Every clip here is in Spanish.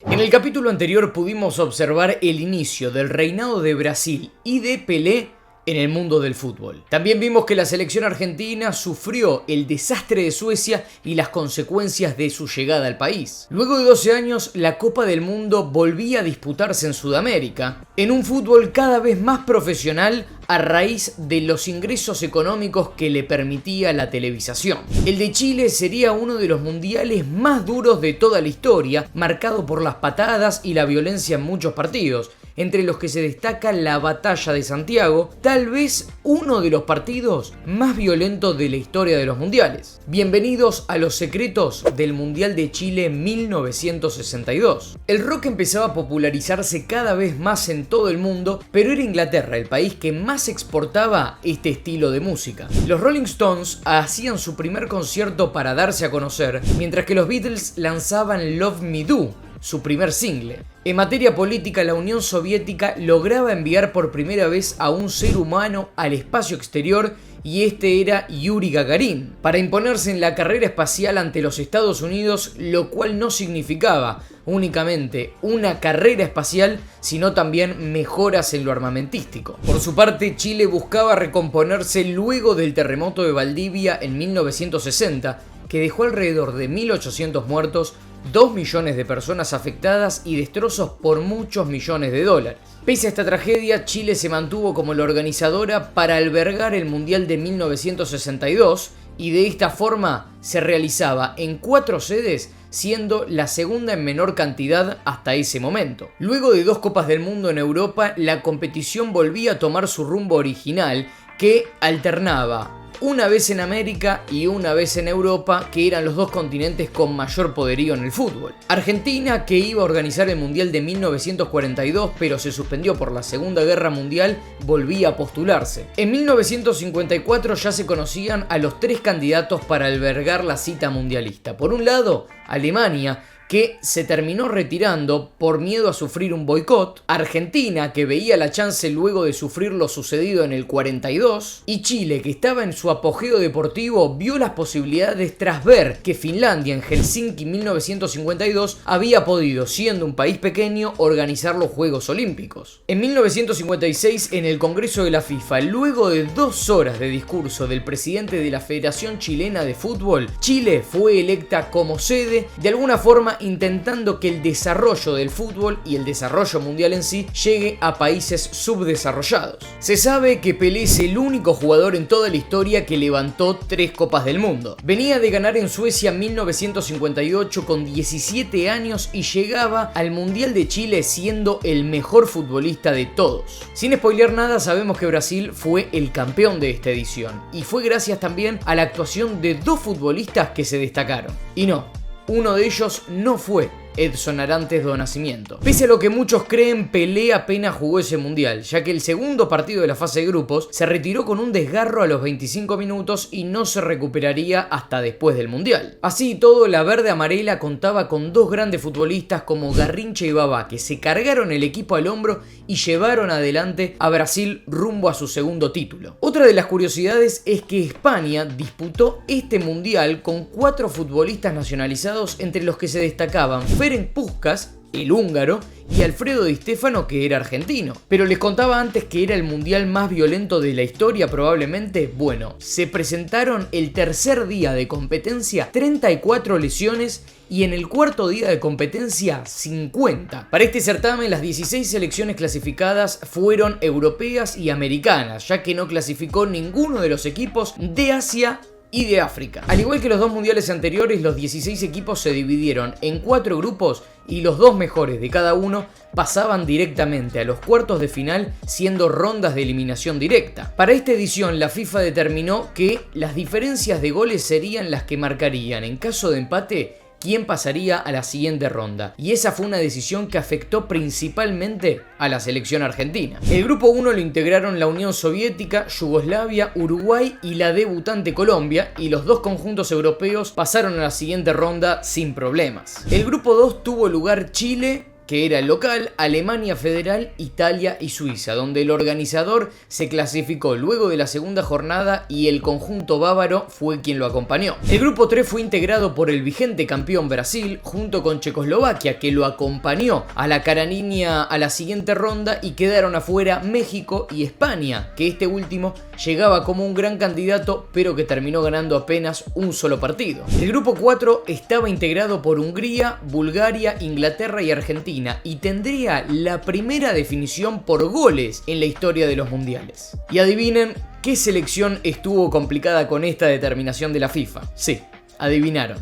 En el capítulo anterior pudimos observar el inicio del reinado de Brasil y de Pelé en el mundo del fútbol. También vimos que la selección argentina sufrió el desastre de Suecia y las consecuencias de su llegada al país. Luego de 12 años, la Copa del Mundo volvía a disputarse en Sudamérica, en un fútbol cada vez más profesional a raíz de los ingresos económicos que le permitía la televisación. El de Chile sería uno de los mundiales más duros de toda la historia, marcado por las patadas y la violencia en muchos partidos, entre los que se destaca la Batalla de Santiago, tal vez uno de los partidos más violentos de la historia de los mundiales. Bienvenidos a los secretos del Mundial de Chile 1962. El rock empezaba a popularizarse cada vez más en todo el mundo, pero era Inglaterra el país que más exportaba este estilo de música. Los Rolling Stones hacían su primer concierto para darse a conocer, mientras que los Beatles lanzaban Love Me Do, su primer single. En materia política, la Unión Soviética lograba enviar por primera vez a un ser humano al espacio exterior, y este era Yuri Gagarin, para imponerse en la carrera espacial ante los Estados Unidos, lo cual no significaba únicamente una carrera espacial, sino también mejoras en lo armamentístico. Por su parte, Chile buscaba recomponerse luego del terremoto de Valdivia en 1960, que dejó alrededor de 1.800 muertos, 2 millones de personas afectadas y destrozos por muchos millones de dólares. Pese a esta tragedia, Chile se mantuvo como la organizadora para albergar el Mundial de 1962 y de esta forma se realizaba en 4 sedes, siendo la segunda en menor cantidad hasta ese momento. Luego de 2 Copas del Mundo en Europa, la competición volvía a tomar su rumbo original, que alternaba una vez en América y una vez en Europa, que eran los 2 continentes con mayor poderío en el fútbol. Argentina, que iba a organizar el Mundial de 1942 pero se suspendió por la Segunda Guerra Mundial, volvía a postularse. En 1954 ya se conocían a los 3 candidatos para albergar la cita mundialista. Por un lado, Alemania, que se terminó retirando por miedo a sufrir un boicot, Argentina, que veía la chance luego de sufrir lo sucedido en el 42, y Chile, que estaba en su apogeo deportivo, vio las posibilidades tras ver que Finlandia en Helsinki 1952 había podido, siendo un país pequeño, organizar los Juegos Olímpicos. En 1956, en el Congreso de la FIFA, luego de 2 horas de discurso del presidente de la Federación Chilena de Fútbol, Chile fue electa como sede, de alguna forma intentando que el desarrollo del fútbol y el desarrollo mundial en sí llegue a países subdesarrollados. Se sabe que Pelé es el único jugador en toda la historia que levantó 3 Copas del Mundo. Venía de ganar en Suecia en 1958 con 17 años y llegaba al Mundial de Chile siendo el mejor futbolista de todos. Sin spoilear nada, sabemos que Brasil fue el campeón de esta edición, y fue gracias también a la actuación de 2 futbolistas que se destacaron. Y no, uno de ellos no fue Edson Arantes do Nascimento. Pese a lo que muchos creen, Pelé apenas jugó ese mundial, ya que el segundo partido de la fase de grupos se retiró con un desgarro a los 25 minutos y no se recuperaría hasta después del mundial. Así y todo, la verde amarela contaba con 2 grandes futbolistas como Garrincha y Babá, que se cargaron el equipo al hombro y llevaron adelante a Brasil rumbo a su segundo título. Otra de las curiosidades es que España disputó este mundial con 4 futbolistas nacionalizados, entre los que se destacaban Ferenc Puskás, el húngaro, y Alfredo Di Stéfano, que era argentino. Pero les contaba antes que era el mundial más violento de la historia probablemente. Bueno, se presentaron el tercer día de competencia 34 lesiones y en el cuarto día de competencia 50. Para este certamen, las 16 selecciones clasificadas fueron europeas y americanas, ya que no clasificó ninguno de los equipos de Asia y de África. Al igual que los 2 mundiales anteriores, los 16 equipos se dividieron en 4 grupos y los 2 mejores de cada uno pasaban directamente a los cuartos de final, siendo rondas de eliminación directa. Para esta edición, la FIFA determinó que las diferencias de goles serían las que marcarían, en caso de empate, quién pasaría a la siguiente ronda, y esa fue una decisión que afectó principalmente a la selección argentina. El grupo 1 lo integraron la Unión Soviética, Yugoslavia, Uruguay y la debutante Colombia, y los 2 conjuntos europeos pasaron a la siguiente ronda sin problemas. El grupo 2 tuvo lugar Chile, que era el local, Alemania Federal, Italia y Suiza, donde el organizador se clasificó luego de la segunda jornada y el conjunto bávaro fue quien lo acompañó. El grupo 3 fue integrado por el vigente campeón Brasil junto con Checoslovaquia, que lo acompañó a la cara niña a la siguiente ronda, y quedaron afuera México y España, que este último llegaba como un gran candidato pero que terminó ganando apenas un solo partido. El grupo 4 estaba integrado por Hungría, Bulgaria, Inglaterra y Argentina, y tendría la primera definición por goles en la historia de los mundiales. Y adivinen qué selección estuvo complicada con esta determinación de la FIFA. Sí, adivinaron.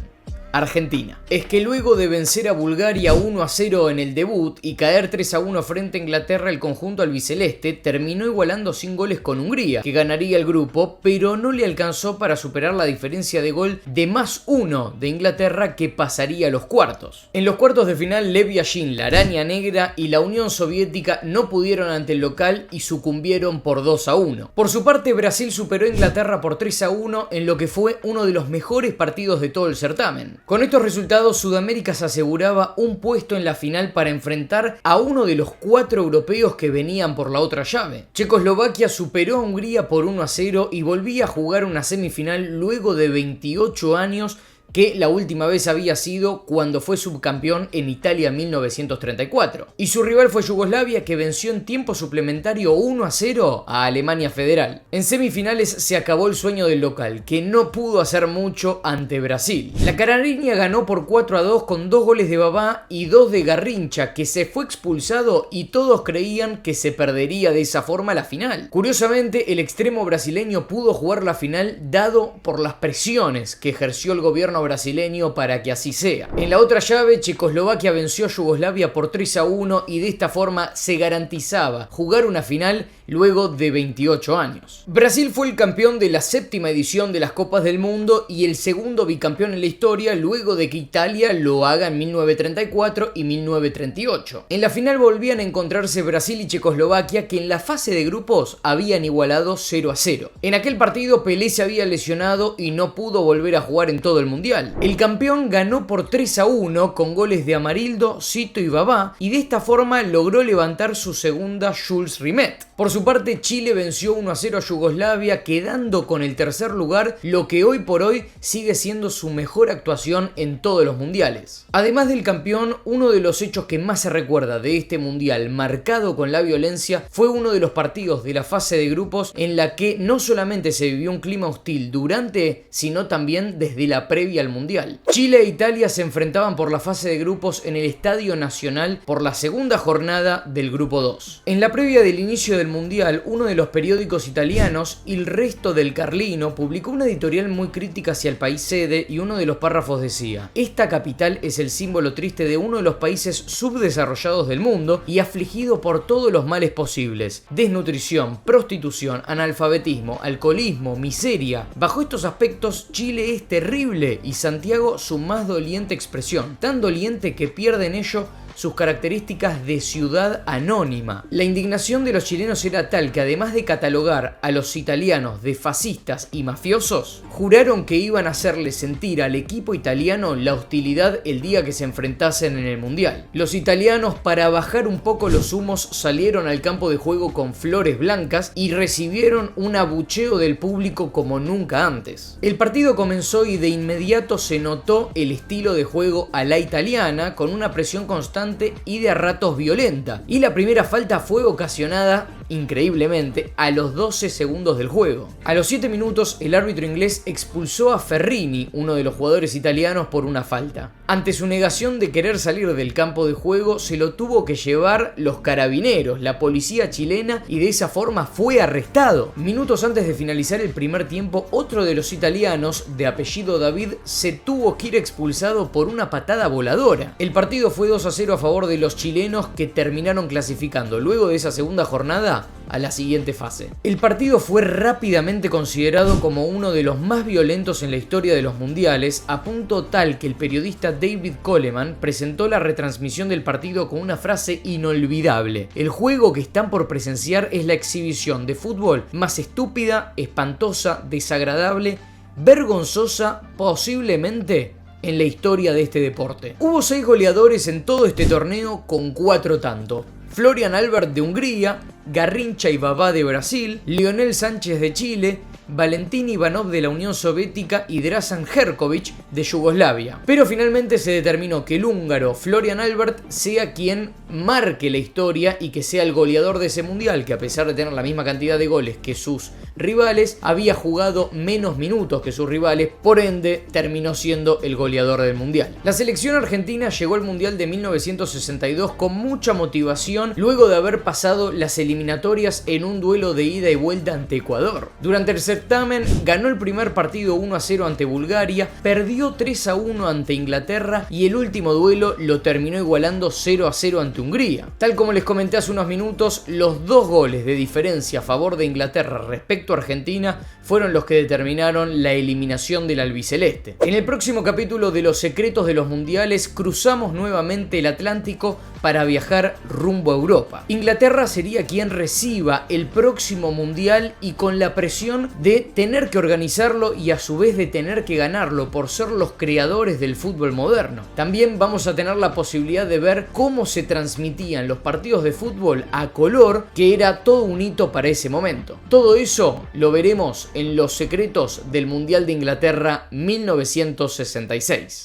Argentina. Es que luego de vencer a Bulgaria 1-0 en el debut y caer 3-1 frente a Inglaterra, el conjunto albiceleste terminó igualando sin goles con Hungría, que ganaría el grupo, pero no le alcanzó para superar la diferencia de gol de +1 de Inglaterra, que pasaría a los cuartos. En los cuartos de final, Lev Yashin, la Araña Negra y la Unión Soviética no pudieron ante el local y sucumbieron por 2-1. Por su parte, Brasil superó a Inglaterra por 3-1 en lo que fue uno de los mejores partidos de todo el certamen. Con estos resultados, Sudamérica se aseguraba un puesto en la final para enfrentar a uno de los 4 europeos que venían por la otra llave. Checoslovaquia superó a Hungría por 1-0 y volvía a jugar una semifinal luego de 28 años, que la última vez había sido cuando fue subcampeón en Italia en 1934. Y su rival fue Yugoslavia, que venció en tiempo suplementario 1-0 a Alemania Federal. En semifinales se acabó el sueño del local, que no pudo hacer mucho ante Brasil. La Carariña ganó por 4-2 con 2 goles de Babá y 2 de Garrincha, que se fue expulsado y todos creían que se perdería de esa forma la final. Curiosamente, el extremo brasileño pudo jugar la final dado por las presiones que ejerció el gobierno brasileño para que así sea. En la otra llave, Checoslovaquia venció a Yugoslavia por 3-1 y de esta forma se garantizaba jugar una final luego de 28 años. Brasil fue el campeón de la 7ª edición de las Copas del Mundo y el segundo bicampeón en la historia, luego de que Italia lo haga en 1934 y 1938. En la final volvían a encontrarse Brasil y Checoslovaquia, que en la fase de grupos habían igualado 0-0. En aquel partido Pelé se había lesionado y no pudo volver a jugar en todo el mundial. El campeón ganó por 3-1 con goles de Amarildo, Sito y Babá, y de esta forma logró levantar su segunda Jules Rimet. Por su parte, Chile venció 1-0 a Yugoslavia, quedando con el tercer lugar, lo que hoy por hoy sigue siendo su mejor actuación en todos los mundiales. Además del campeón, uno de los hechos que más se recuerda de este mundial, marcado con la violencia, fue uno de los partidos de la fase de grupos en la que no solamente se vivió un clima hostil durante, sino también desde la previa al mundial. Chile e Italia se enfrentaban por la fase de grupos en el Estadio Nacional por la segunda jornada del grupo 2. En la previa del inicio del mundial, uno de los periódicos italianos, Il Resto del Carlino, publicó una editorial muy crítica hacia el país sede y uno de los párrafos decía: "Esta capital es el símbolo triste de uno de los países subdesarrollados del mundo y afligido por todos los males posibles: desnutrición, prostitución, analfabetismo, alcoholismo, miseria. Bajo estos aspectos, Chile es terrible y Santiago su más doliente expresión, tan doliente que pierde en ello sus características de ciudad anónima". La indignación de los chilenos era tal que, además de catalogar a los italianos de fascistas y mafiosos, juraron que iban a hacerle sentir al equipo italiano la hostilidad el día que se enfrentasen en el mundial. Los italianos, para bajar un poco los humos, salieron al campo de juego con flores blancas y recibieron un abucheo del público como nunca antes. El partido comenzó y de inmediato se notó el estilo de juego a la italiana, con una presión constante y de a ratos violenta, y la primera falta fue ocasionada, increíblemente, a los 12 segundos del juego. A los 7 minutos, el árbitro inglés expulsó a Ferrini, uno de los jugadores italianos, por una falta. Ante su negación de querer salir del campo de juego, se lo tuvo que llevar los carabineros, la policía chilena, y de esa forma fue arrestado. Minutos antes de finalizar el primer tiempo, otro de los italianos, de apellido David, se tuvo que ir expulsado por una patada voladora. El partido fue 2-0 a favor de los chilenos, que terminaron clasificando luego de esa segunda jornada a la siguiente fase. El partido fue rápidamente considerado como uno de los más violentos en la historia de los mundiales, a punto tal que el periodista David Coleman presentó la retransmisión del partido con una frase inolvidable: "El juego que están por presenciar es la exhibición de fútbol más estúpida, espantosa, desagradable, vergonzosa, posiblemente en la historia de este deporte. Hubo 6 goleadores en todo este torneo con 4 tantos. Florian Albert de Hungría, Garrincha y Babá de Brasil, Lionel Sánchez de Chile, Valentín Ivanov de la Unión Soviética y Dražan Jerković de Yugoslavia. Pero finalmente se determinó que el húngaro Florian Albert sea quien marque la historia y que sea el goleador de ese mundial, que a pesar de tener la misma cantidad de goles que sus rivales, había jugado menos minutos que sus rivales, por ende terminó siendo el goleador del mundial. La selección argentina llegó al mundial de 1962 con mucha motivación luego de haber pasado las eliminatorias en un duelo de ida y vuelta ante Ecuador. Durante el certamen ganó el primer partido 1-0 ante Bulgaria, perdió 3-1 ante Inglaterra y el último duelo lo terminó igualando 0-0 ante Hungría. Tal como les comenté hace unos minutos, los 2 goles de diferencia a favor de Inglaterra respecto a Argentina fueron los que determinaron la eliminación del albiceleste. En el próximo capítulo de Los secretos de los mundiales cruzamos nuevamente el Atlántico para viajar rumbo a Europa. Inglaterra sería quien reciba el próximo mundial y con la presión de tener que organizarlo y a su vez de tener que ganarlo por ser los creadores del fútbol moderno. También vamos a tener la posibilidad de ver cómo se transmitían los partidos de fútbol a color, que era todo un hito para ese momento. Todo eso lo veremos en Los secretos del Mundial de Inglaterra 1966.